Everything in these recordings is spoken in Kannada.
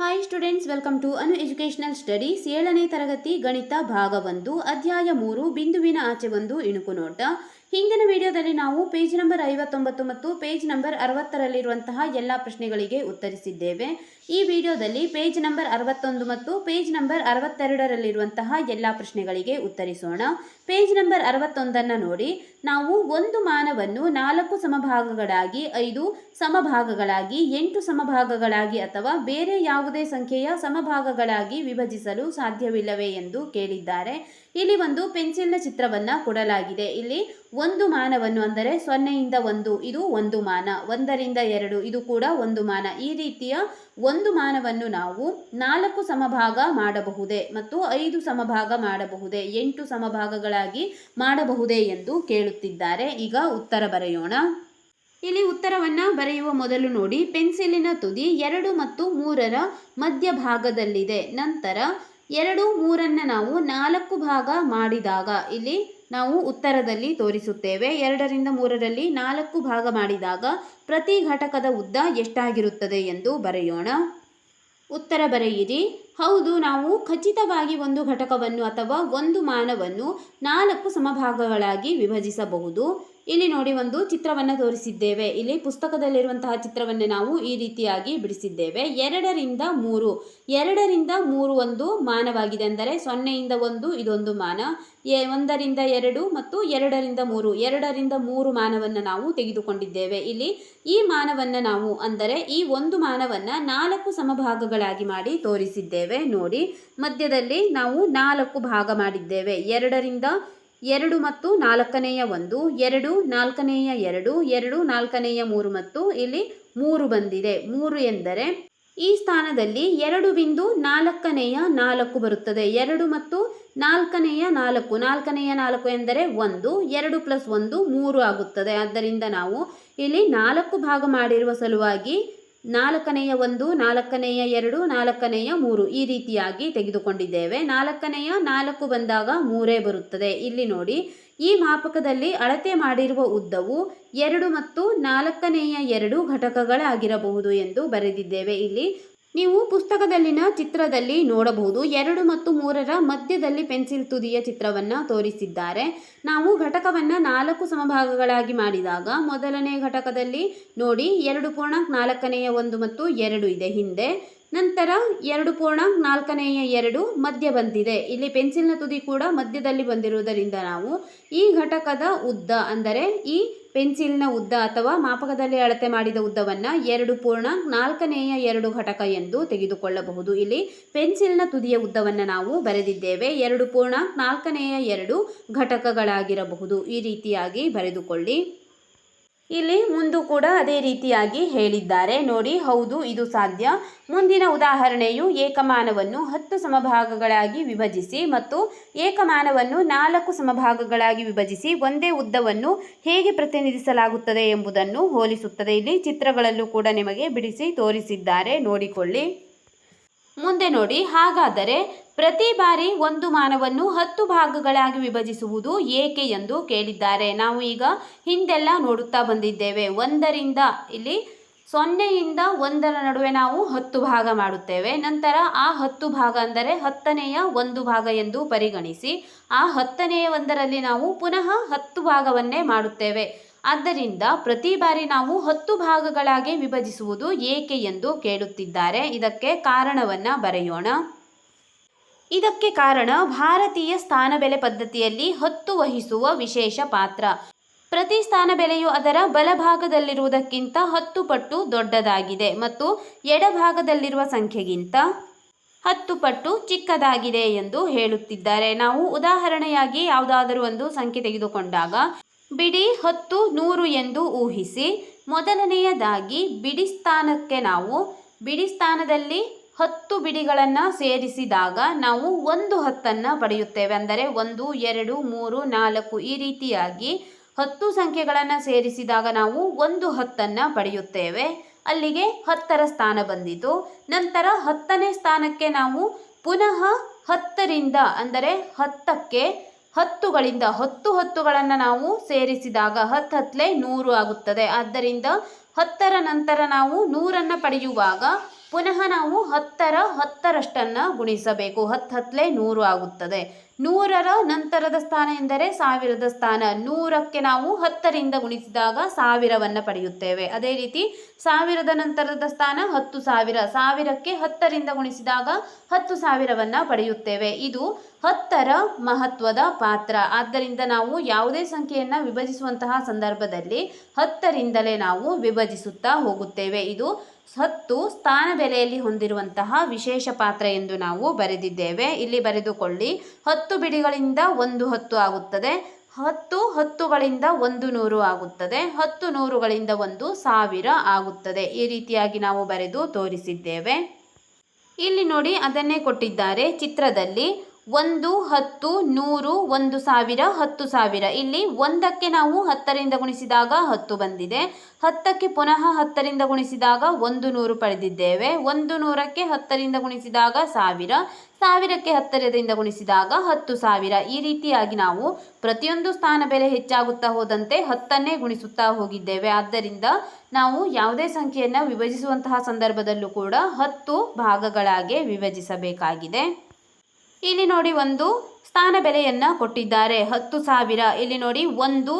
Hi students, welcome to Anu educational studies. 7ನೇ ತರಗತಿ ಗಣಿತ ಭಾಗ 1 ಅಧ್ಯಾಯ 3 ಬಿಂದುವಿನ ಆಚೆ ಒಂದು ಇಣುಕು ನೋಟ. ಹಿಂದಿನ ವಿಡಿಯೋದಲ್ಲಿ ನಾವು ಪೇಜ್ ನಂಬರ್ 59 ಮತ್ತು ಪೇಜ್ ನಂಬರ್ 60ರಲ್ಲಿರುವಂತಹ ಎಲ್ಲ ಪ್ರಶ್ನೆಗಳಿಗೆ ಉತ್ತರಿಸಿದ್ದೇವೆ. ಈ ವಿಡಿಯೋದಲ್ಲಿ ಪೇಜ್ ನಂಬರ್ 61 ಮತ್ತು ಪೇಜ್ ನಂಬರ್ 62ರಲ್ಲಿರುವಂತಹ ಎಲ್ಲ ಪ್ರಶ್ನೆಗಳಿಗೆ ಉತ್ತರಿಸೋಣ. ಪೇಜ್ ನಂಬರ್ 61ಅನ್ನು ನೋಡಿ. ನಾವು ಒಂದು ಮಾನವನ್ನು 4 ಸಮಭಾಗಗಳಾಗಿ, 5 ಸಮಭಾಗಗಳಾಗಿ, 8 ಸಮಭಾಗಗಳಾಗಿ ಅಥವಾ ಬೇರೆ ಯಾವುದೇ ಸಂಖ್ಯೆಯ ಸಮಭಾಗಗಳಾಗಿ ವಿಭಜಿಸಲು ಸಾಧ್ಯವಿಲ್ಲವೇ ಎಂದು ಕೇಳಿದ್ದಾರೆ. ಇಲ್ಲಿ ಒಂದು ಪೆನ್ಸಿಲ್ನ ಚಿತ್ರವನ್ನ ಕೊಡಲಾಗಿದೆ. ಇಲ್ಲಿ ಒಂದು ಮಾನವನ್ನು ಅಂದರೆ 0ಯಿಂದ 1 ಇದು ಒಂದು ಮಾನ, 1ರಿಂದ 2 ಇದು ಕೂಡ ಒಂದು ಮಾನ, ಈ ರೀತಿಯ ಒಂದು ಮಾನವನ್ನು ನಾವು 4 ಸಮಭಾಗ ಮಾಡಬಹುದೇ ಮತ್ತು 5 ಸಮಭಾಗ ಮಾಡಬಹುದೇ, 8 ಸಮಭಾಗಗಳಾಗಿ ಮಾಡಬಹುದೇ ಎಂದು ಕೇಳುತ್ತಿದ್ದಾರೆ. ಈಗ ಉತ್ತರ ಬರೆಯೋಣ. ಇಲ್ಲಿ ಉತ್ತರವನ್ನ ಬರೆಯುವ ಮೊದಲು ನೋಡಿ, ಪೆನ್ಸಿಲಿನ ತುದಿ 2 ಮತ್ತು 3ರ ಮಧ್ಯಭಾಗದಲ್ಲಿದೆ. ನಂತರ 2, 3ಅನ್ನು ನಾವು 4 ಭಾಗ ಮಾಡಿದಾಗ ಇಲ್ಲಿ ನಾವು ಉತ್ತರದಲ್ಲಿ ತೋರಿಸುತ್ತೇವೆ. 2ರಿಂದ 3ರಲ್ಲಿ 4 ಭಾಗ ಮಾಡಿದಾಗ ಪ್ರತಿ ಘಟಕದ ಉದ್ದ ಎಷ್ಟಾಗಿರುತ್ತದೆ ಎಂದು ಬರೆಯೋಣ. ಉತ್ತರ ಬರೆಯಿರಿ. ಹೌದು, ನಾವು ಖಚಿತವಾಗಿ ಒಂದು ಘಟಕವನ್ನು ಅಥವಾ ಒಂದು ಮಾನವನ್ನು 4 ಸಮಭಾಗಗಳಾಗಿ ವಿಭಜಿಸಬಹುದು. ಇಲ್ಲಿ ನೋಡಿ, ಒಂದು ಚಿತ್ರವನ್ನು ತೋರಿಸಿದ್ದೇವೆ. ಇಲ್ಲಿ ಪುಸ್ತಕದಲ್ಲಿರುವಂತಹ ಚಿತ್ರವನ್ನು ನಾವು ಈ ರೀತಿಯಾಗಿ ಬಿಡಿಸಿದ್ದೇವೆ. 2ರಿಂದ 3 ಒಂದು ಮಾನವಾಗಿದೆ, ಅಂದರೆ 0ಯಿಂದ 1 ಇದೊಂದು ಮಾನ, 1ರಿಂದ 2 ಮತ್ತು 2ರಿಂದ 3, 2ರಿಂದ 3 ಮಾನವನ್ನು ನಾವು ತೆಗೆದುಕೊಂಡಿದ್ದೇವೆ. ಇಲ್ಲಿ ಈ ಮಾನವನ್ನು ನಾವು ಅಂದರೆ ಈ ಒಂದು ಮಾನವನ್ನು 4 ಸಮಭಾಗಗಳಾಗಿ ಮಾಡಿ ತೋರಿಸಿದ್ದೇವೆ. ನೋಡಿ, ಮಧ್ಯದಲ್ಲಿ ನಾವು 4 ಭಾಗ ಮಾಡಿದ್ದೇವೆ. 2ರಿಂದ 2 ಮತ್ತು 4ನೇಯ 1, 2, 4ನೇಯ 2, 2, 4ನೇಯ 3 ಮತ್ತು ಇಲ್ಲಿ 3 ಬಂದಿದೆ. 3 ಎಂದರೆ ಈ ಸ್ಥಾನದಲ್ಲಿ 2 ಬಿಂದು 4ನೇಯ 4 ಬರುತ್ತದೆ. 2 ಮತ್ತು 4ನೇಯ 4, 4ನೇಯ 4 ಎಂದರೆ 1, 2 + 1 3 ಆಗುತ್ತದೆ. ಆದ್ದರಿಂದ ನಾವು ಇಲ್ಲಿ 4 ಭಾಗ ಮಾಡಿರುವ ಸಲುವಾಗಿ 4ನೇಯ 1, 4ನೇಯ 2, 4ನೇಯ 3 ಈ ರೀತಿಯಾಗಿ ತೆಗೆದುಕೊಂಡಿದ್ದೇವೆ. 4ನೇಯ 4 ಬಂದಾಗ 3 ಬರುತ್ತದೆ. ಇಲ್ಲಿ ನೋಡಿ, ಈ ಮಾಪಕದಲ್ಲಿ ಅಳತೆ ಮಾಡಿರುವ ಉದ್ದವು 2 ಮತ್ತು 4ನೇಯ 2 ಘಟಕಗಳಾಗಿರಬಹುದು ಎಂದು ಬರೆದಿದ್ದೇವೆ. ಇಲ್ಲಿ ನೀವು ಪುಸ್ತಕದಲ್ಲಿನ ಚಿತ್ರದಲ್ಲಿ ನೋಡಬಹುದು. 2 ಮತ್ತು 3ರ ಮಧ್ಯದಲ್ಲಿ ಪೆನ್ಸಿಲ್ ತುದಿಯ ಚಿತ್ರವನ್ನು ತೋರಿಸಿದ್ದಾರೆ. ನಾವು ಘಟಕವನ್ನು 4 ಸಮಭಾಗಗಳಾಗಿ ಮಾಡಿದಾಗ ಮೊದಲನೇ ಘಟಕದಲ್ಲಿ ನೋಡಿ 2.4ನೇಯ 1 ಮತ್ತು 2 ಇದೆ ಹಿಂದೆ. ನಂತರ 2.4ನೇಯ 2 ಮಧ್ಯ ಬಂದಿದೆ. ಇಲ್ಲಿ ಪೆನ್ಸಿಲ್ನ ತುದಿ ಕೂಡ ಮಧ್ಯದಲ್ಲಿ ಬಂದಿರುವುದರಿಂದ ನಾವು ಈ ಘಟಕದ ಉದ್ದ ಅಂದರೆ ಈ ಪೆನ್ಸಿಲ್ನ ಉದ್ದ ಅಥವಾ ಮಾಪಕದಲ್ಲಿ ಅಳತೆ ಮಾಡಿದ ಉದ್ದವನ್ನು 2.4ನೇಯ 2 ಘಟಕ ಎಂದು ತೆಗೆದುಕೊಳ್ಳಬಹುದು. ಇಲ್ಲಿ ಪೆನ್ಸಿಲ್ನ ತುದಿಯ ಉದ್ದವನ್ನು ನಾವು ಬರೆದಿದ್ದೇವೆ. 2.4ನೇಯ 2 ಘಟಕಗಳಾಗಿರಬಹುದು. ಈ ರೀತಿಯಾಗಿ ಬರೆದುಕೊಳ್ಳಿ. ಇಲ್ಲಿ ಮುಂದೆ ಕೂಡ ಅದೇ ರೀತಿಯಾಗಿ ಹೇಳಿದ್ದಾರೆ. ನೋಡಿ, ಹೌದು ಇದು ಸಾಧ್ಯ. ಮುಂದಿನ ಉದಾಹರಣೆಯು ಏಕಮಾನವನ್ನು 10 ಸಮಭಾಗಗಳಾಗಿ ವಿಭಜಿಸಿ ಮತ್ತು ಏಕಮಾನವನ್ನು 4 ಸಮಭಾಗಗಳಾಗಿ ವಿಭಜಿಸಿ ಒಂದೇ ಉದ್ದವನ್ನು ಹೇಗೆ ಪ್ರತಿನಿಧಿಸಲಾಗುತ್ತದೆ ಎಂಬುದನ್ನು ಹೋಲಿಸುತ್ತದೆ. ಇಲ್ಲಿ ಚಿತ್ರಗಳಲ್ಲೂ ಕೂಡ ನಿಮಗೆ ಬಿಡಿಸಿ ತೋರಿಸಿದ್ದಾರೆ, ನೋಡಿಕೊಳ್ಳಿ. ಮುಂದೆ ನೋಡಿ, ಹಾಗಾದರೆ ಪ್ರತಿ ಬಾರಿ ಒಂದು ಮಾನವನ್ನು 10 ಭಾಗಗಳಾಗಿ ವಿಭಜಿಸುವುದು ಏಕೆ ಎಂದು ಕೇಳಿದ್ದಾರೆ. ನಾವು ಈಗ ಹಿಂದೆಲ್ಲ ನೋಡುತ್ತಾ ಬಂದಿದ್ದೇವೆ. 1ರಿಂದ ಇಲ್ಲಿ 0ಯಿಂದ 1ರ ನಡುವೆ ನಾವು 10 ಭಾಗ ಮಾಡುತ್ತೇವೆ. ನಂತರ ಆ 10 ಭಾಗ ಅಂದರೆ 10ನೇಯ 1 ಭಾಗ ಎಂದು ಪರಿಗಣಿಸಿ ಆ 10ನೇಯ 1ರಲ್ಲಿ ನಾವು ಪುನಃ 10 ಭಾಗವನ್ನೇ ಮಾಡುತ್ತೇವೆ. ಆದ್ದರಿಂದ ಪ್ರತಿ ಬಾರಿ ನಾವು 10 ಭಾಗಗಳಾಗಿ ವಿಭಜಿಸುವುದು ಏಕೆ ಎಂದು ಕೇಳುತ್ತಿದ್ದಾರೆ. ಇದಕ್ಕೆ ಕಾರಣವನ್ನು ಬರೆಯೋಣ. ಇದಕ್ಕೆ ಕಾರಣ ಭಾರತೀಯ ಸ್ಥಾನಬೆಲೆ ಪದ್ಧತಿಯಲ್ಲಿ 10 ವಹಿಸುವ ವಿಶೇಷ ಪಾತ್ರ. ಪ್ರತಿ ಸ್ಥಾನಬೆಲೆಯು ಅದರ ಬಲಭಾಗದಲ್ಲಿರುವುದಕ್ಕಿಂತ 10 ಪಟ್ಟು ದೊಡ್ಡದಾಗಿದೆ ಮತ್ತು ಎಡಭಾಗದಲ್ಲಿರುವ ಸಂಖ್ಯೆಗಿಂತ 10 ಪಟ್ಟು ಚಿಕ್ಕದಾಗಿದೆ ಎಂದು ಹೇಳುತ್ತಿದ್ದಾರೆ. ನಾವು ಉದಾಹರಣೆಯಾಗಿ ಯಾವುದಾದರೂ ಒಂದು ಸಂಖ್ಯೆ ತೆಗೆದುಕೊಂಡಾಗ ಬಿಡಿ 10, 100 ಎಂದು ಊಹಿಸಿ. ಮೊದಲನೆಯದಾಗಿ ಬಿಡಿ ಸ್ಥಾನಕ್ಕೆ ನಾವು ಬಿಡಿ ಸ್ಥಾನದಲ್ಲಿ 10 ಬಿಡಿಗಳನ್ನು ಸೇರಿಸಿದಾಗ ನಾವು ಒಂದು 10ಅನ್ನು ಪಡೆಯುತ್ತೇವೆ. ಅಂದರೆ 1, 2, 3, 4 ಈ ರೀತಿಯಾಗಿ 10 ಸಂಖ್ಯೆಗಳನ್ನು ಸೇರಿಸಿದಾಗ ನಾವು ಒಂದು 10ಅನ್ನು ಪಡೆಯುತ್ತೇವೆ. ಅಲ್ಲಿಗೆ 10ರ ಸ್ಥಾನ ಬಂದಿತು. ನಂತರ 10ನೇ ಸ್ಥಾನಕ್ಕೆ ನಾವು ಪುನಃ 10ರಿಂದ ಅಂದರೆ 10ಕ್ಕೆ 10ಗಳಿಂದ 10ಗಳನ್ನು ನಾವು ಸೇರಿಸಿದಾಗ 10 10 100 ಆಗುತ್ತದೆ. ಆದ್ದರಿಂದ 10ರ ನಂತರ ನಾವು 100ಅನ್ನು ಪಡೆಯುವಾಗ ಪುನಃ ನಾವು 10ರಷ್ಟನ್ನು ಗುಣಿಸಬೇಕು. 10 100 ಆಗುತ್ತದೆ. 100ರ ನಂತರದ ಸ್ಥಾನ ಎಂದರೆ ಸಾವಿರದ ಸ್ಥಾನ. 100ಕ್ಕೆ ನಾವು 10ರಿಂದ ಗುಣಿಸಿದಾಗ 1000ವನ್ನು ಪಡೆಯುತ್ತೇವೆ. ಅದೇ ರೀತಿ 1000ದ ನಂತರದ ಸ್ಥಾನ 10,000. 1000ಕ್ಕೆ 10ರಿಂದ ಗುಣಿಸಿದಾಗ 10,000ವನ್ನು ಪಡೆಯುತ್ತೇವೆ. ಇದು 10ರ ಮಹತ್ವದ ಪಾತ್ರ. ಆದ್ದರಿಂದ ನಾವು ಯಾವುದೇ ಸಂಖ್ಯೆಯನ್ನು ವಿಭಜಿಸುವಂತಹ ಸಂದರ್ಭದಲ್ಲಿ 10ರಿಂದಲೇ ನಾವು ವಿಭಜಿಸುತ್ತಾ ಹೋಗುತ್ತೇವೆ. ಇದು 10 ಸ್ಥಾನ ಬೆಲೆಯಲ್ಲಿ ಹೊಂದಿರುವಂತಹ ವಿಶೇಷ ಪಾತ್ರ ಎಂದು ನಾವು ಬರೆದಿದ್ದೇವೆ. ಇಲ್ಲಿ ಬರೆದುಕೊಳ್ಳಿ. 10 ಬಿಡಿಗಳಿಂದ 1 10 ಆಗುತ್ತದೆ. 10 10ಗಳಿಂದ 1 100 ಆಗುತ್ತದೆ. 10 100ಗಳಿಂದ 1 1000 ಆಗುತ್ತದೆ. ಈ ರೀತಿಯಾಗಿ ನಾವು ಬರೆದು ತೋರಿಸಿದ್ದೇವೆ. ಇಲ್ಲಿ ನೋಡಿ, ಅದನ್ನೇ ಕೊಟ್ಟಿದ್ದಾರೆ ಚಿತ್ರದಲ್ಲಿ. 1 10 100 1000 10,000. ಇಲ್ಲಿ 1ಕ್ಕೆ ನಾವು 10ರಿಂದ ಗುಣಿಸಿದಾಗ 10 ಬಂದಿದೆ. 10ಕ್ಕೆ ಪುನಃ 10ರಿಂದ ಗುಣಿಸಿದಾಗ 100 ಪಡೆದಿದ್ದೇವೆ. 100ಕ್ಕೆ 10ರಿಂದ ಗುಣಿಸಿದಾಗ 1000. 1000ಕ್ಕೆ 10ರಿಂದ ಗುಣಿಸಿದಾಗ 10,000. ಈ ರೀತಿಯಾಗಿ ನಾವು ಪ್ರತಿಯೊಂದು ಸ್ಥಾನ ಬೆಲೆ ಹೆಚ್ಚಾಗುತ್ತಾ ಹೋದಂತೆ 10ನ್ನೇ ಗುಣಿಸುತ್ತಾ ಹೋಗಿದ್ದೇವೆ. ಆದ್ದರಿಂದ ನಾವು ಯಾವುದೇ ಸಂಖ್ಯೆಯನ್ನು ವಿಭಜಿಸುವಂತಹ ಸಂದರ್ಭದಲ್ಲೂ ಕೂಡ 10 ಭಾಗಗಳಾಗಿ ವಿಭಜಿಸಬೇಕಾಗಿದೆ. ಇಲ್ಲಿ ನೋಡಿ, ಒಂದು ಸ್ಥಾನ ಬೆಲೆಯನ್ನು ಕೊಟ್ಟಿದ್ದಾರೆ 10,000. ಇಲ್ಲಿ ನೋಡಿ, 1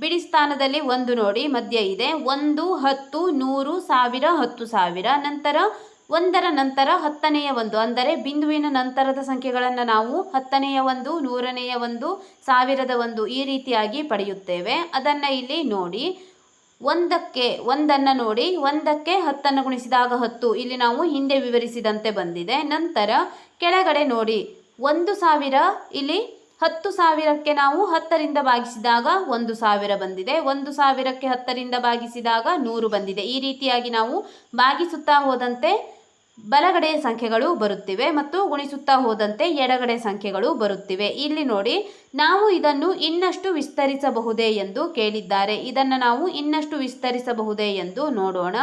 ಬಿಡಿ ಸ್ಥಾನದಲ್ಲಿ 1 ನೋಡಿ ಮಧ್ಯ ಇದೆ. 1 10 100 1000 10,000. ನಂತರ 1ರ ನಂತರ 10ನೆಯ 1 ಅಂದರೆ ಬಿಂದುವಿನ ನಂತರದ ಸಂಖ್ಯೆಗಳನ್ನು ನಾವು 10ನೆಯ 1 100ನೆಯ 1 1000ದ 1 ಈ ರೀತಿಯಾಗಿ ಪಡೆಯುತ್ತೇವೆ. ಅದನ್ನು ಇಲ್ಲಿ ನೋಡಿ, 1ನ್ನು ನೋಡಿ, 1ಕ್ಕೆ 10ನ್ನು ಗುಣಿಸಿದಾಗ 10. ಇಲ್ಲಿ ನಾವು ಹಿಂದೆ ವಿವರಿಸಿದಂತೆ ಬಂದಿದೆ. ನಂತರ ಕೆಳಗಡೆ ನೋಡಿ, 1,000. ಇಲ್ಲಿ 10,000ಕ್ಕೆ ನಾವು 10ರಿಂದ ಭಾಗಿಸಿದಾಗ 1,000 ಬಂದಿದೆ. 1,000ಕ್ಕೆ 10ರಿಂದ ಭಾಗಿಸಿದಾಗ 100 ಬಂದಿದೆ. ಈ ರೀತಿಯಾಗಿ ನಾವು ಭಾಗಿಸುತ್ತಾ ಹೋದಂತೆ ಬಲಗಡೆಯ ಸಂಖ್ಯೆಗಳು ಬರುತ್ತಿವೆ ಮತ್ತು ಗುಣಿಸುತ್ತಾ ಹೋದಂತೆ ಎಡಗಡೆ ಸಂಖ್ಯೆಗಳು ಬರುತ್ತಿವೆ. ಇಲ್ಲಿ ನೋಡಿ, ನಾವು ಇದನ್ನು ಇನ್ನಷ್ಟು ವಿಸ್ತರಿಸಬಹುದೇ ಎಂದು ಕೇಳಿದ್ದಾರೆ. ಇದನ್ನು ನಾವು ಇನ್ನಷ್ಟು ವಿಸ್ತರಿಸಬಹುದೇ ಎಂದು ನೋಡೋಣ.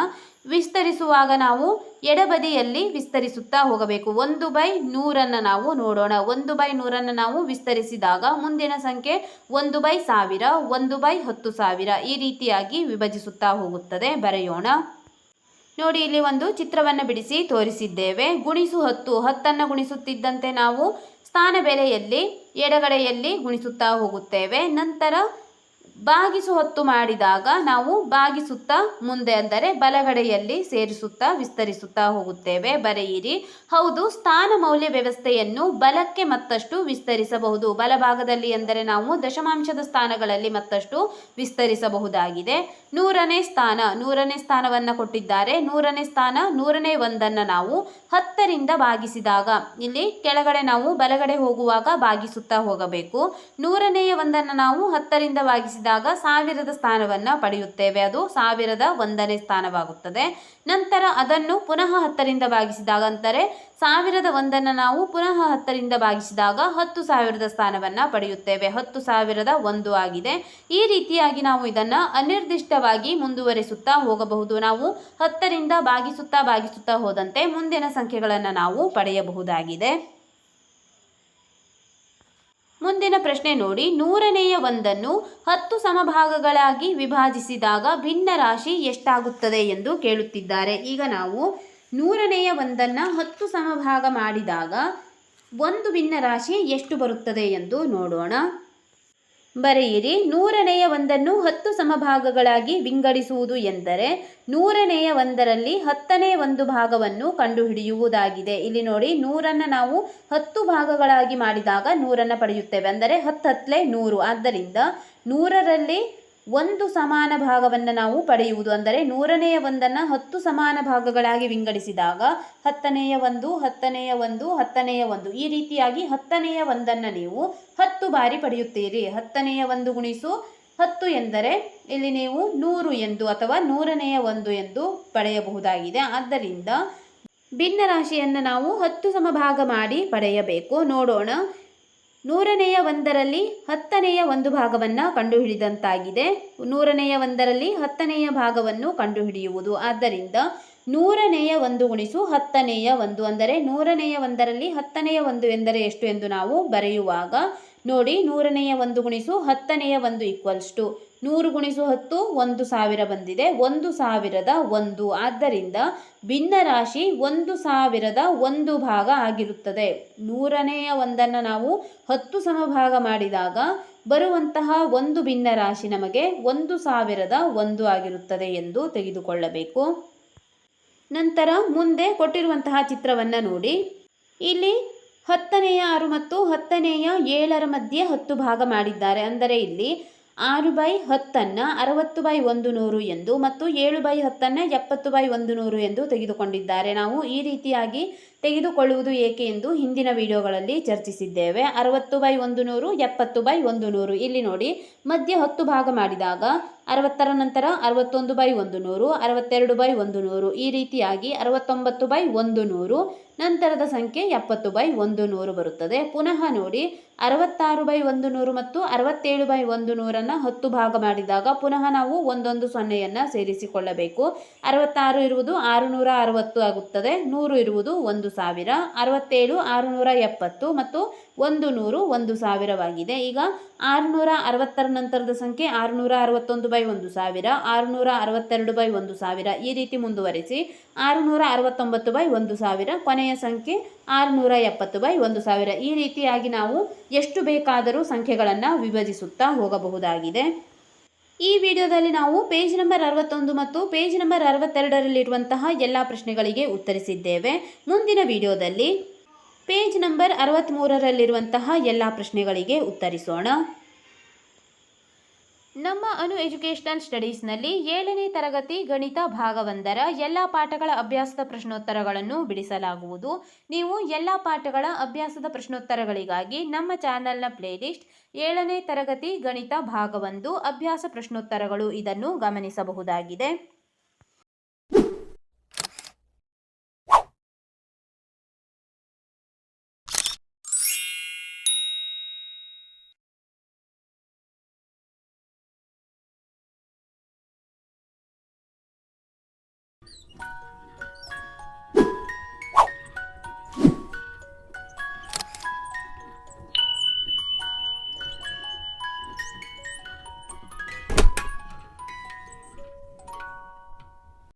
ವಿಸ್ತರಿಸುವಾಗ ನಾವು ಎಡಬದಿಯಲ್ಲಿ ವಿಸ್ತರಿಸುತ್ತಾ ಹೋಗಬೇಕು. 1/100 ನಾವು ನೋಡೋಣ. 1/100 ನಾವು ವಿಸ್ತರಿಸಿದಾಗ ಮುಂದಿನ ಸಂಖ್ಯೆ 1/1000 1/10,000 ಈ ರೀತಿಯಾಗಿ ವಿಭಜಿಸುತ್ತಾ ಹೋಗುತ್ತದೆ. ಬರೆಯೋಣ. ನೋಡಿ, ಇಲ್ಲಿ ಒಂದು ಚಿತ್ರವನ್ನು ಬಿಡಿಸಿ ತೋರಿಸಿದ್ದೇವೆ. ಗುಣಿಸು 10. 10ನ್ನು ಗುಣಿಸುತ್ತಿದ್ದಂತೆ ನಾವು ಸ್ಥಾನ ಬೆಲೆಯಲ್ಲಿ ಎಡಗಡೆಯಲ್ಲಿ ಗುಣಿಸುತ್ತಾ ಹೋಗುತ್ತೇವೆ. ನಂತರ ಭಾಗಿಸು 10 ಮಾಡಿದಾಗ ನಾವು ಭಾಗಿಸುತ್ತಾ ಮುಂದೆ ಅಂದರೆ ಬಲಗಡೆಯಲ್ಲಿ ಸೇರಿಸುತ್ತಾ ವಿಸ್ತರಿಸುತ್ತಾ ಹೋಗುತ್ತೇವೆ. ಬರೆಯಿರಿ. ಹೌದು, ಸ್ಥಾನ ಮೌಲ್ಯ ವ್ಯವಸ್ಥೆಯನ್ನು ಬಲಕ್ಕೆ ಮತ್ತಷ್ಟು ವಿಸ್ತರಿಸಬಹುದು. ಬಲಭಾಗದಲ್ಲಿ ಎಂದರೆ ನಾವು ದಶಮಾಂಶದ ಸ್ಥಾನಗಳಲ್ಲಿ ಮತ್ತಷ್ಟು ವಿಸ್ತರಿಸಬಹುದಾಗಿದೆ. 100ನೇ ಸ್ಥಾನ, 100ನೇ ಸ್ಥಾನವನ್ನು ಕೊಟ್ಟಿದ್ದಾರೆ. 100ನೇ ಸ್ಥಾನ 100ನೇ 1ನ್ನು ನಾವು 10ರಿಂದ ಭಾಗಿಸಿದಾಗ, ಇಲ್ಲಿ ಕೆಳಗಡೆ ನಾವು ಬಲಗಡೆ ಹೋಗುವಾಗ ಭಾಗಿಸುತ್ತಾ ಹೋಗಬೇಕು. 100ನೇ 1ನ್ನು ನಾವು 10ರಿಂದ ಭಾಗಿಸಿದಾಗ 1000ದ ಸ್ಥಾನವನ್ನು ಪಡೆಯುತ್ತೇವೆ. ಅದು 1001ನೇ ಸ್ಥಾನವಾಗುತ್ತದೆ. ನಂತರ ಅದನ್ನು ಪುನಃ 10ರಿಂದ ಭಾಗಿಸಿದಾಗ ಅಂದರೆ 1001ನ್ನು ನಾವು ಪುನಃ 10ರಿಂದ ಭಾಗಿಸಿದಾಗ 10,000ದ ಸ್ಥಾನವನ್ನು ಪಡೆಯುತ್ತೇವೆ. 10,001 ಆಗಿದೆ. ಈ ರೀತಿಯಾಗಿ ನಾವು ಇದನ್ನು ಅನಿರ್ದಿಷ್ಟವಾಗಿ ಮುಂದುವರಿಸುತ್ತಾ ಹೋಗಬಹುದು. ನಾವು 10ರಿಂದ ಭಾಗಿಸುತ್ತಾ ಹೋದಂತೆ ಮುಂದಿನ ಸಂಖ್ಯೆಗಳನ್ನು ನಾವು ಪಡೆಯಬಹುದಾಗಿದೆ. ಮುಂದಿನ ಪ್ರಶ್ನೆ ನೋಡಿ, 100ನೇ 1ನ್ನು 10 ಸಮಭಾಗಗಳಾಗಿ ವಿಭಾಜಿಸಿದಾಗ ಭಿನ್ನ ರಾಶಿ ಎಷ್ಟಾಗುತ್ತದೆ ಎಂದು ಕೇಳುತ್ತಿದ್ದಾರೆ. ಈಗ ನಾವು 100ನೇ 1ನ್ನು 10 ಸಮಭಾಗ ಮಾಡಿದಾಗ ಒಂದು ಭಿನ್ನ ರಾಶಿ ಎಷ್ಟು ಬರುತ್ತದೆ ಎಂದು ನೋಡೋಣ. ಬರೆಯಿರಿ. 100ನೇ 1ನ್ನು 10 ಸಮಭಾಗಗಳಾಗಿ ವಿಂಗಡಿಸುವುದು ಎಂದರೆ 100ನೇ 1ರಲ್ಲಿ 10ನೇ 1 ಭಾಗವನ್ನು ಕಂಡುಹಿಡಿಯುವುದಾಗಿದೆ. ಇಲ್ಲಿ ನೋಡಿ, 100ನ್ನು ನಾವು 10 ಭಾಗಗಳಾಗಿ ಮಾಡಿದಾಗ 100ನ್ನು ಪಡೆಯುತ್ತೇವೆ. ಅಂದರೆ 10 10 100. ಆದ್ದರಿಂದ 100ರಲ್ಲಿ 1 ಸಮಾನ ಭಾಗವನ್ನು ನಾವು ಪಡೆಯುವುದು. ಅಂದರೆ 100ನೇ 1ನ್ನು 10 ಸಮಾನ ಭಾಗಗಳಾಗಿ ವಿಂಗಡಿಸಿದಾಗ 10ನೇ 1 10ನೇ 1 10ನೇ 1 ಈ ರೀತಿಯಾಗಿ 10ನೇ 1ನ್ನು ನೀವು 10 ಬಾರಿ ಪಡೆಯುತ್ತೀರಿ. 10ನೇ 1 ಗುಣಿಸು 10 ಎಂದರೆ ಇಲ್ಲಿ ನೀವು 100 ಎಂದು ಅಥವಾ 100ನೇ 1 ಎಂದು ಪಡೆಯಬಹುದಾಗಿದೆ. ಆದ್ದರಿಂದ ಭಿನ್ನ ರಾಶಿಯನ್ನು ನಾವು 10 ಸಮಭಾಗ ಮಾಡಿ ಪಡೆಯಬೇಕು. ನೋಡೋಣ. 100ನೇ 1ರಲ್ಲಿ 10ನೇ 1 ಭಾಗವನ್ನು ಕಂಡುಹಿಡಿದಂತಾಗಿದೆ. 100ನೇ 1ರಲ್ಲಿ 10ನೇ ಭಾಗವನ್ನು ಕಂಡುಹಿಡಿಯುವುದು. ಆದ್ದರಿಂದ 100ನೇ 1 ಗುಣಿಸು 10ನೇ 1 ಅಂದರೆ 100ನೇ 1ರಲ್ಲಿ 10ನೇ 1 ಎಂದರೆ ಎಷ್ಟು ಎಂದು ನಾವು ಬರೆಯುವಾಗ ನೋಡಿ 100ನೆಯ 1 ಗುಣಿಸು 10ನೆಯ 1 ಈಕ್ವಲ್ಸ್ ಟು 100 ಗುಣಿಸು 10 1000 ಬಂದಿದೆ. 1001 ಆದ್ದರಿಂದ ಭಿನ್ನರಾಶಿ 1001 ಭಾಗ ಆಗಿರುತ್ತದೆ. 100ನೆಯ 1ನ್ನು ನಾವು 10 ಸಮಭಾಗ ಮಾಡಿದಾಗ ಬರುವಂತಹ ಒಂದು ಭಿನ್ನರಾಶಿ ನಮಗೆ 1001 ಆಗಿರುತ್ತದೆ ಎಂದು ತೆಗೆದುಕೊಳ್ಳಬೇಕು. ನಂತರ ಮುಂದೆ ಕೊಟ್ಟಿರುವಂತಹ ಚಿತ್ರವನ್ನು ನೋಡಿ. ಇಲ್ಲಿ 10ನೆಯ 6 ಮತ್ತು 10ನೆಯ 7ರ ಮಧ್ಯೆ 10 ಭಾಗ ಮಾಡಿದ್ದಾರೆ. ಅಂದರೆ ಇಲ್ಲಿ 6/10ನ್ನು 60/100 ಎಂದು ಮತ್ತು 7/10ನ್ನು 70/100 ಎಂದು ತೆಗೆದುಕೊಂಡಿದ್ದಾರೆ. ನಾವು ಈ ರೀತಿಯಾಗಿ ತೆಗೆದುಕೊಳ್ಳುವುದು ಏಕೆ ಎಂದು ಹಿಂದಿನ ವಿಡಿಯೋಗಳಲ್ಲಿ ಚರ್ಚಿಸಿದ್ದೇವೆ. 60/100, 70/100. ಇಲ್ಲಿ ನೋಡಿ ಮಧ್ಯೆ 10 ಭಾಗ ಮಾಡಿದಾಗ 60ರ ನಂತರ 61/100, 62/100 ಈ ರೀತಿಯಾಗಿ 69/100 ನಂತರದ ಸಂಖ್ಯೆ 70/100 ಬರುತ್ತದೆ. ಪುನಃ ನೋಡಿ 66/100 ಮತ್ತು 67/100ನ್ನು 10 ಭಾಗ ಮಾಡಿದಾಗ ಪುನಃ ನಾವು ಒಂದೊಂದು ಸೊನ್ನೆಯನ್ನು ಸೇರಿಸಿಕೊಳ್ಳಬೇಕು. 66 ಇರುವುದು 660 ಆಗುತ್ತದೆ, 100 ಇರುವುದು 1000, 67 670 ಮತ್ತು 100 1000ವಾಗಿದೆ. ಈಗ 660ರ ನಂತರದ ಸಂಖ್ಯೆ 661/1000, 662/1000 ಈ ರೀತಿ ಮುಂದುವರಿಸಿ 669/1000, ಕೊನೆಯ ಸಂಖ್ಯೆ 670/1000 ಈ ರೀತಿಯಾಗಿ ನಾವು ಎಷ್ಟು ಬೇಕಾದರೂ ಸಂಖ್ಯೆಗಳನ್ನು ವಿಭಜಿಸುತ್ತಾ ಹೋಗಬಹುದಾಗಿದೆ. ಈ ವಿಡಿಯೋದಲ್ಲಿ ನಾವು ಪೇಜ್ ನಂಬರ್ 61 ಮತ್ತು ಪೇಜ್ ನಂಬರ್ 62ರಲ್ಲಿರುವಂತಹ ಎಲ್ಲ ಪ್ರಶ್ನೆಗಳಿಗೆ ಉತ್ತರಿಸಿದ್ದೇವೆ. ಮುಂದಿನ ವಿಡಿಯೋದಲ್ಲಿ ಪೇಜ್ ನಂಬರ್ 63ರಲ್ಲಿರುವಂತಹ ಎಲ್ಲ ಪ್ರಶ್ನೆಗಳಿಗೆ ಉತ್ತರಿಸೋಣ. ನಮ್ಮ ಅನು ಎಜುಕೇಷನಲ್ ಸ್ಟಡೀಸ್ನಲ್ಲಿ 7ನೇ ತರಗತಿ ಗಣಿತ ಭಾಗ 1ರ ಎಲ್ಲ ಪಾಠಗಳ ಅಭ್ಯಾಸದ ಪ್ರಶ್ನೋತ್ತರಗಳನ್ನು ಬಿಡಿಸಲಾಗುವುದು. ನೀವು ಎಲ್ಲ ಪಾಠಗಳ ಅಭ್ಯಾಸದ ಪ್ರಶ್ನೋತ್ತರಗಳಿಗಾಗಿ ನಮ್ಮ ಚಾನಲ್ನ ಪ್ಲೇಲಿಸ್ಟ್ 7ನೇ ತರಗತಿ ಗಣಿತ ಭಾಗ 1 ಅಭ್ಯಾಸ ಪ್ರಶ್ನೋತ್ತರಗಳು ಇದನ್ನು ಗಮನಿಸಬಹುದಾಗಿದೆ.